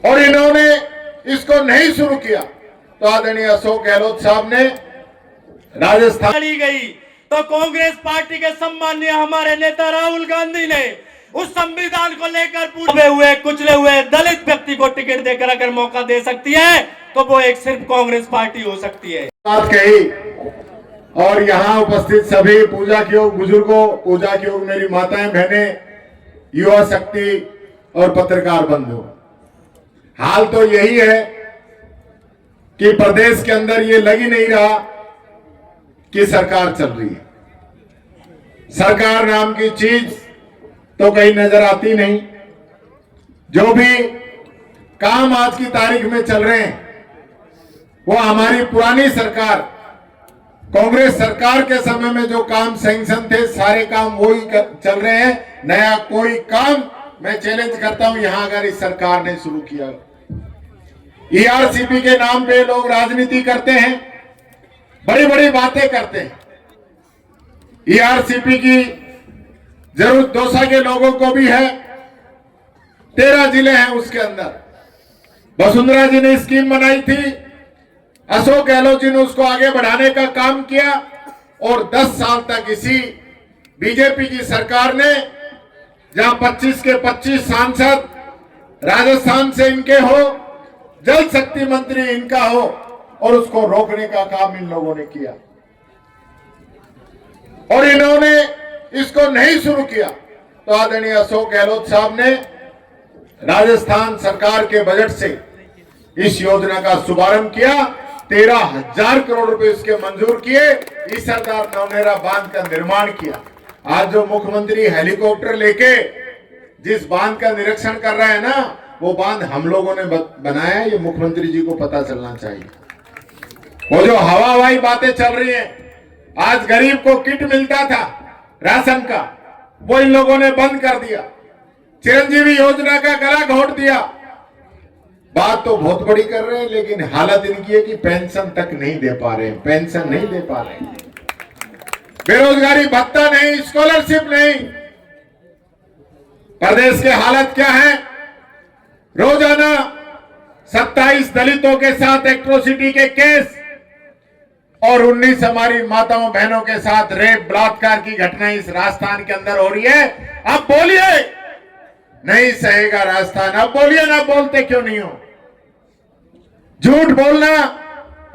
और इन्होंने इसको नहीं शुरू किया तो आदरणीय अशोक गहलोत साहब ने राजस्थान गई तो कांग्रेस पार्टी के सम्माननीय हमारे नेता राहुल गांधी ने उस संविधान को लेकर पूरे हुए कुचले हुए दलित व्यक्ति को टिकट देकर अगर मौका दे सकती है तो वो एक सिर्फ कांग्रेस पार्टी हो सकती है। बात कही और यहाँ उपस्थित सभी पूजा के योग बुजुर्गों, पूजा के योग मेरी माताएं बहनें, युवा शक्ति और पत्रकार बंधु, हाल तो यही है कि प्रदेश के अंदर ये लग ही नहीं रहा कि सरकार चल रही है। सरकार नाम की चीज तो कहीं नजर आती नहीं। जो भी काम आज की तारीख में चल रहे हैं वो हमारी पुरानी सरकार, कांग्रेस सरकार के समय में जो काम सैंक्शन थे सारे काम वही चल रहे हैं। नया कोई काम मैं चैलेंज करता हूं यहां अगर इस सरकार ने शुरू किया। ईआरसीपी के नाम पे लोग राजनीति करते हैं, बड़ी बड़ी बातें करते हैं। ईआरसीपी की जरूरत दौसा के लोगों को भी है, 13 जिले हैं उसके अंदर। वसुंधरा जी ने स्कीम बनाई थी, अशोक गहलोत जी ने उसको आगे बढ़ाने का काम किया और 10 साल तक इसी बीजेपी की सरकार ने, जहां 25 के 25 सांसद राजस्थान से इनके हो, जल शक्ति मंत्री इनका हो, और उसको रोकने का काम इन लोगों ने किया। और इन्होंने इसको नहीं शुरू किया तो आदरणीय अशोक गहलोत साहब ने राजस्थान सरकार के बजट से इस योजना का शुभारंभ किया। 13,000 करोड़ रुपए इसके मंजूर किए। ईसरदार नवनेरा बांध का निर्माण किया। आज जो मुख्यमंत्री हेलीकॉप्टर लेके जिस बांध का निरीक्षण कर रहे हैं ना, वो बांध हम लोगों ने बनाया है। ये मुख्यमंत्री जी को पता चलना चाहिए। वो जो हवाई बातें चल रही हैं, आज गरीब को किट मिलता था राशन का, वो इन लोगों ने बंद कर दिया। चिरंजीवी योजना का गला घोट दिया। बात तो बहुत बड़ी कर रहे हैं लेकिन हालत इनकी है कि पेंशन तक नहीं दे पा रहे हैं, पेंशन नहीं दे पा रहे हैं, बेरोजगारी भत्ता नहीं, स्कॉलरशिप नहीं। प्रदेश के हालत क्या है? रोजाना 27 दलितों के साथ एट्रोसिटी के केस और 19 हमारी माताओं बहनों के साथ रेप बलात्कार की घटनाएं इस राजस्थान के अंदर हो रही है। अब बोलिए, नहीं सहेगा राजस्थान। अब बोलिए ना, बोलते क्यों नहीं हो? झूठ बोलना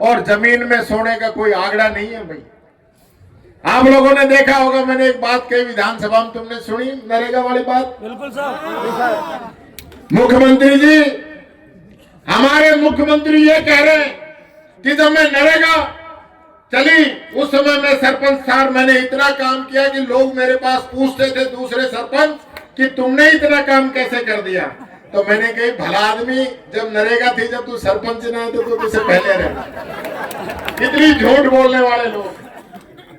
और जमीन में सोने का कोई आंकड़ा नहीं है भाई। आप लोगों ने देखा होगा, मैंने एक बात कही विधानसभा में, तुमने सुनी नरेगा वाली बात? बिल्कुल साहब। मुख्यमंत्री जी, हमारे मुख्यमंत्री ये कह रहे हैं कि जब मैं नरेगा चली उस समय मैं सरपंच साहब, मैंने इतना काम किया कि लोग मेरे पास पूछते थे दूसरे सरपंच कि तुमने इतना काम कैसे कर दिया। तो मैंने कही भला आदमी, जब नरेगा थी, जब तू सरपंच ना तो तुझसे पहले रहे। इतनी झूठ बोलने वाले लोग,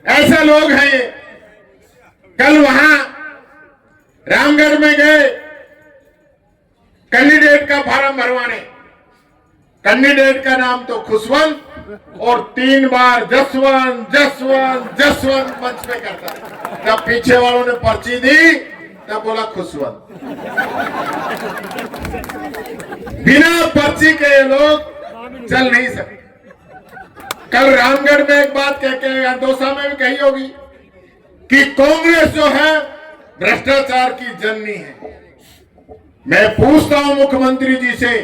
ऐसे लोग हैं ये। कल वहां रामगढ़ में गए कैंडिडेट का फार्म भरवाने। कैंडिडेट का नाम तो खुशवंत और 3 बार जसवंत जसवंत जसवंत मंच पे करता। जब पीछे वालों ने पर्ची दी तब बोला खुशवंत। बिना पर्ची के ये लोग चल नहीं सकते। कल रामगढ़ में एक बात कह के दौसा में भी कही होगी कि कांग्रेस जो है भ्रष्टाचार की जननी है। मैं पूछता हूं मुख्यमंत्री जी से,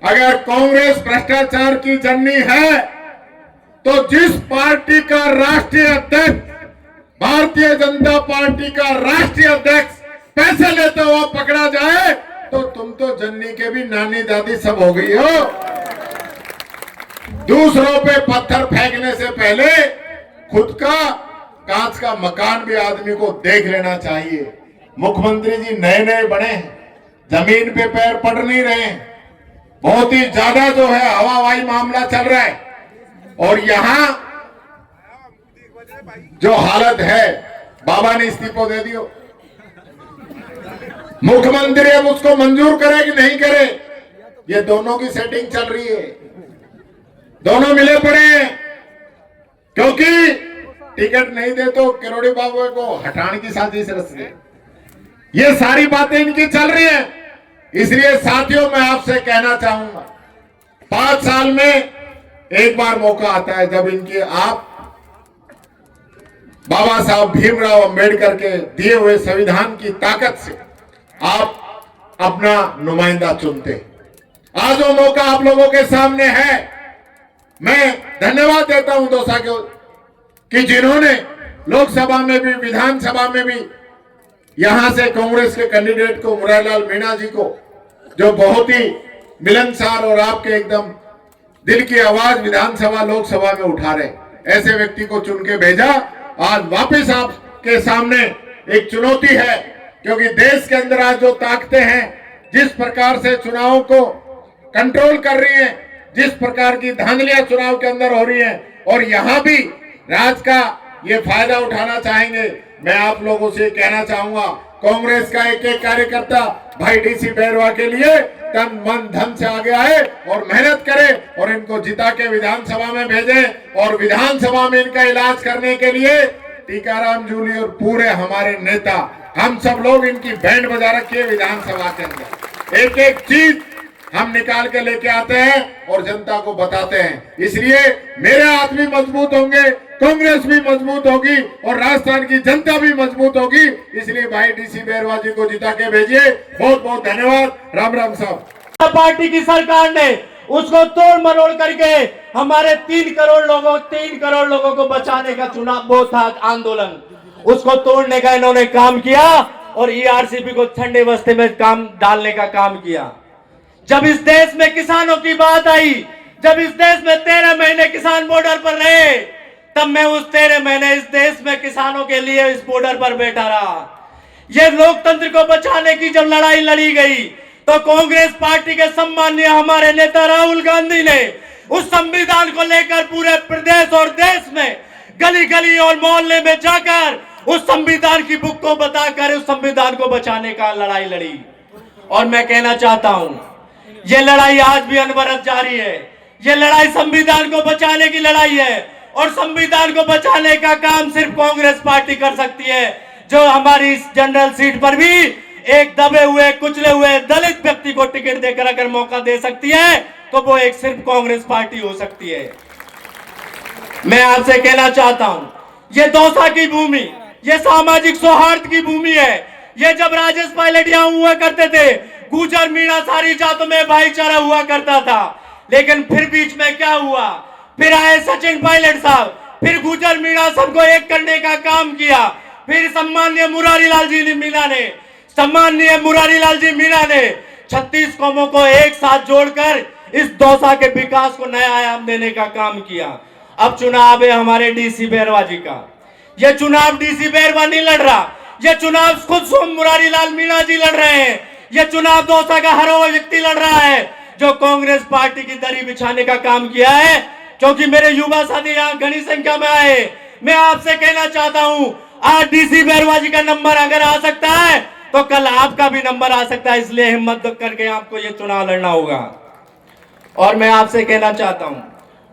अगर कांग्रेस भ्रष्टाचार की जननी है तो जिस पार्टी का राष्ट्रीय अध्यक्ष, भारतीय जनता पार्टी का राष्ट्रीय अध्यक्ष पैसे लेते हुआ पकड़ा जाए तो तुम तो जननी के भी नानी दादी सब हो गई हो। दूसरों पे पत्थर फेंकने से पहले खुद का कांच का मकान भी आदमी को देख लेना चाहिए। मुख्यमंत्री जी नए नए बने हैं, जमीन पे पैर पड़ नहीं रहे हैं। बहुत ही ज्यादा जो है हवाई मामला चल रहा है। और यहां जो हालत है, बाबा ने इस्तीफा दे दियो। मुख्यमंत्री अब उसको मंजूर करे कि नहीं करे, ये दोनों की सेटिंग चल रही है। दोनों मिले पड़े हैं क्योंकि टिकट नहीं दे तो किरोड़ी बाबू को हटाने की साजिश रच गई। ये सारी बातें इनकी चल रही हैं। इसलिए साथियों मैं आपसे कहना चाहूंगा, 5 साल में एक बार मौका आता है जब इनकी आप बाबा साहब भीमराव अंबेडकर के दिए हुए संविधान की ताकत से आप अपना नुमाइंदा चुनते। आज वो मौका आप लोगों के सामने है। मैं धन्यवाद देता हूं दौसा को कि जिन्होंने लोकसभा में भी विधानसभा में भी यहां से कांग्रेस के कैंडिडेट को मुरारीलाल मीणा जी को, जो बहुत ही मिलनसार और आपके एकदम दिल की आवाज विधानसभा लोकसभा में उठा रहे, ऐसे व्यक्ति को चुन के भेजा। आज वापस आपके सामने एक चुनौती है, क्योंकि देश के अंदर आज जो ताकतें हैं, जिस प्रकार से चुनाव को कंट्रोल कर रही हैं, जिस प्रकार की धांधलियां चुनाव के अंदर हो रही हैं, और यहां भी राज का ये फायदा उठाना चाहेंगे। मैं आप लोगों से कहना चाहूंगा, कांग्रेस का एक एक कार्यकर्ता भाई डीसी बैरवा के लिए तन मन धन से आगे आए और मेहनत करे और इनको जिता के विधानसभा में भेजे, और विधानसभा में इनका इलाज करने के लिए टीकाराम जूली और पूरे हमारे नेता, हम सब लोग इनकी बैंड बजा रखी है विधानसभा के अंदर। एक एक चीज हम निकाल के लेके आते हैं और जनता को बताते हैं। इसलिए मेरे हाथ भी मजबूत होंगे, कांग्रेस भी मजबूत होगी और राजस्थान की जनता भी मजबूत होगी। इसलिए भाई डीसी बैरवा जी को जिता के भेजिए। बहुत बहुत धन्यवाद। राम राम साहब। पार्टी की सरकार ने उसको तोड़ मरोड़ करके हमारे 3 करोड़ लोगों को बचाने का चुनाव वो था आंदोलन, उसको तोड़ने का इन्होंने काम किया और ईआरसीपी को ठंडे बस्ते में काम डालने का काम किया। जब इस देश में किसानों की बात आई, जब इस देश में 13 महीने किसान बॉर्डर पर रहे, तब मैं उस 13 महीने इस देश में किसानों के लिए इस बॉर्डर पर बैठा रहा। ये लोकतंत्र को बचाने की जब लड़ाई लड़ी गई, तो कांग्रेस पार्टी के सम्मानीय हमारे नेता राहुल गांधी ने उस संविधान को लेकर पूरे प्रदेश और देश में गली गली और मोहल्ले में जाकर उस संविधान की बुक को बताकर उस संविधान को बचाने का लड़ाई लड़ी। और मैं कहना चाहता हूं, ये लड़ाई आज भी अनवरत जारी है। ये लड़ाई संविधान को बचाने की लड़ाई है, और संविधान को बचाने का काम सिर्फ कांग्रेस पार्टी कर सकती है, जो हमारी इस जनरल सीट पर भी एक दबे हुए कुचले हुए दलित व्यक्ति को टिकट देकर अगर मौका दे सकती है, तो वो एक सिर्फ कांग्रेस पार्टी हो सकती है। मैं आपसे कहना चाहता हूं, ये दौसा की भूमि, ये सामाजिक सौहार्द की भूमि है। ये जब राजेश पायलट यहां हुआ करते थे, गुजर मीणा सारी जातों में भाईचारा हुआ करता था। लेकिन फिर बीच में क्या हुआ, फिर आए सचिन पायलट साहब, फिर गुजर मीणा सबको एक करने का काम किया। फिर सम्माननीय मुरारीलाल जी मीणा ने 36 कौमों को एक साथ जोड़कर इस दौसा के विकास को नया आयाम देने का काम किया। अब चुनाव है हमारे डीसी बैरवा जी का। यह चुनाव डीसी बैरवा नहीं लड़ रहा, यह चुनाव खुद मुरारीलाल मीणा जी लड़ रहे हैं। यह चुनाव दौसा का हर वो व्यक्ति लड़ रहा है जो कांग्रेस पार्टी की दरी बिछाने का काम किया है। क्योंकि मेरे युवा साथी यहाँ घनी संख्या में आए, मैं आपसे कहना चाहता हूं, आज डीसी बैरवा जी का नंबर अगर आ सकता है तो कल आपका भी नंबर आ सकता है। इसलिए हिम्मत करके आपको ये चुनाव लड़ना होगा। और मैं आपसे कहना चाहता हूं,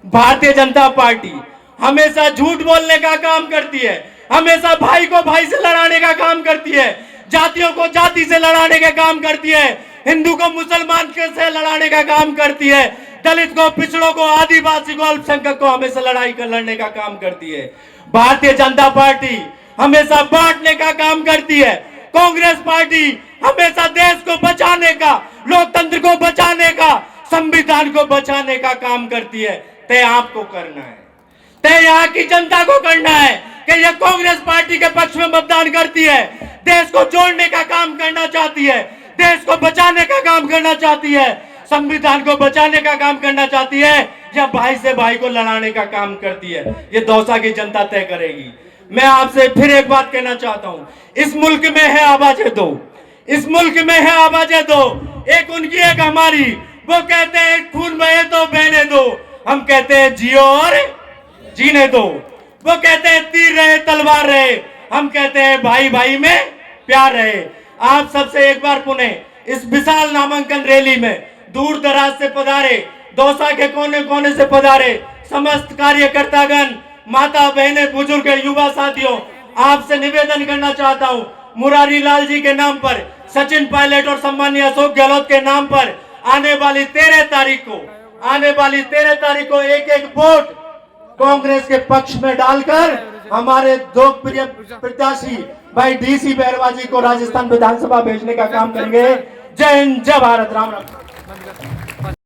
भारतीय जनता पार्टी हमेशा झूठ बोलने का काम करती है, हमेशा भाई को भाई से लड़ाने का काम करती है, जातियों को जाति से लड़ाने का काम करती है, हिंदू को मुसलमान से लड़ाने का काम करती है, दलित को, पिछड़ों को, आदिवासी को, अल्पसंख्यक को हमेशा लड़ने का काम करती है। भारतीय जनता पार्टी हमेशा बांटने का काम करती है। कांग्रेस पार्टी हमेशा देश को बचाने का, लोकतंत्र को बचाने का, संविधान को बचाने का काम करती है। तय आपको करना है, तय यहाँ की जनता को करना है कि यह कांग्रेस पार्टी के पक्ष में मतदान करती है, देश को जोड़ने का काम करना चाहती है, देश को बचाने का काम करना चाहती है, संविधान को बचाने का काम करना चाहती है, या भाई से भाई को लड़ाने का काम करती है। ये दौसा की जनता तय करेगी। मैं आपसे फिर एक बात कहना चाहता हूं, इस मुल्क में है आवाजें दो, इस मुल्क में है आवाजें दो, एक उनकी एक हमारी। वो कहते हैं खून बहे तो बहने दो, हम कहते हैं जियो और जीने दो। वो कहते हैं तीर रहे तलवार रहे, हम कहते हैं भाई भाई में प्यार रहे। आप सबसे एक बार पुनः इस विशाल नामांकन रैली में दूर दराज से पधारे, दौसा के कोने कोने से पधारे समस्त कार्यकर्तागण, माता बहनें, बुजुर्ग, युवा साथियों, आपसे निवेदन करना चाहता हूं, मुरारीलाल जी के नाम पर सचिन पायलट और सम्मानीय अशोक गहलोत के नाम पर आने वाली 13 तारीख को एक एक वोट कांग्रेस के पक्ष में डालकर हमारे दो प्रिय प्रत्याशी भाई डीसी बैरवा जी को राजस्थान विधानसभा भेजने का काम करेंगे। जय हिंद, जय भारत, राम राम।